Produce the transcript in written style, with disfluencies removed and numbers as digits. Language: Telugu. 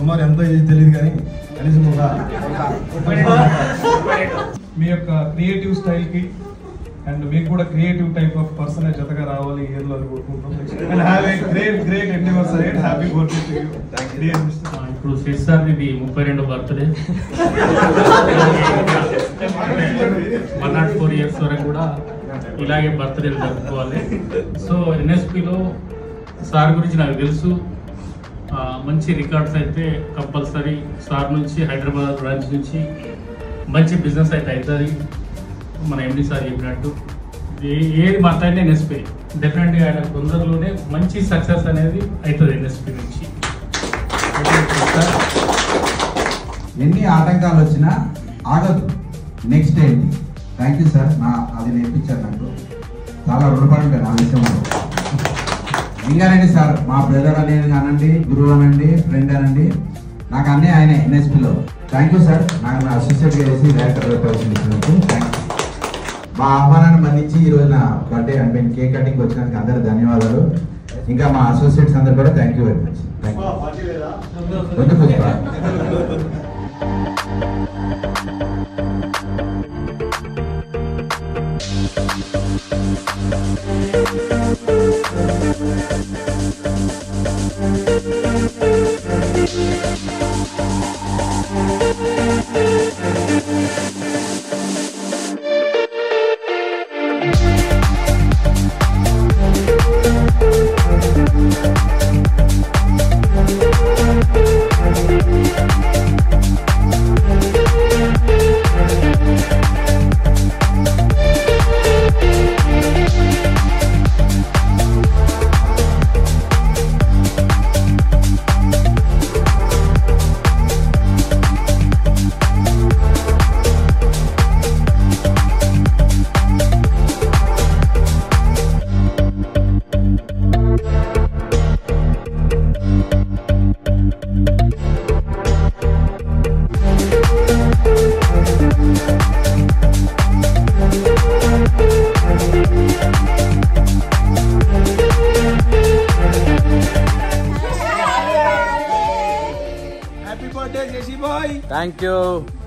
సుమారు ఎంత తెలియదు కానీ కనీసం మీ యొక్క క్రియేటివ్ స్టైల్కి అండ్ మీకు కూడా క్రియేటివ్ టైప్ ఆఫ్ పర్సన్ జతగా రావాలి ఇయర్లో అని కోరుకుంటాం. And have a great endeavours ahead. Happy birthday to you. ఇప్పుడు శ్రీ సార్ ఇది 32 బర్త్డే. 104 ఇయర్స్ వరకు కూడా ఇలాగే బర్త్డేలు జరుపుకోవాలి. సో ఎన్ఎస్పిలో సార్ గురించి నాకు తెలుసు. మంచి రికార్డ్స్ అయితే కంపల్సరీ సార్ నుంచి హైదరాబాద్ బ్రాంచ్ నుంచి మంచి బిజినెస్ అయితే అవుతుంది. మన ఎండి సార్ చెప్పినట్టు ఏది మాట్లాడినా ఎన్ఎస్పి డెఫినెట్గా ఆయన తొందరలోనే మంచి సక్సెస్ అనేది అవుతుంది ఎన్ఎస్పి నుంచి. ఎన్ని ఆటంకాలు వచ్చినా ఆగదు. నెక్స్ట్ ఏంటి? Thank you sir. అది నేర్పించారు నాకు. చాలా రుణపడి ఉంటాను నా విషయంలో. ఇంకానండి సార్, మా బ్రదర్ అనేది అనండి, గురువు అనండి, ఫ్రెండ్ అనండి, నాకు అన్నీ ఆయనే ఎన్ఎస్పిలో. Thank you sir. నాకు నా అసిస్టెంట్గా చేసి డైరెక్టర్గా పరిచయం ఇచ్చినందుకు థ్యాంక్ యూ. మా ఆహ్వానాన్ని మన్నించి ఈరోజు నా బర్త్డే అంటే కేక్ కటింగ్ వచ్చినందుకు అందరూ ధన్యవాదాలు. ఇంకా మా అసోసియేట్స్ అందరూ కూడా thank you very much. Thank Thank you.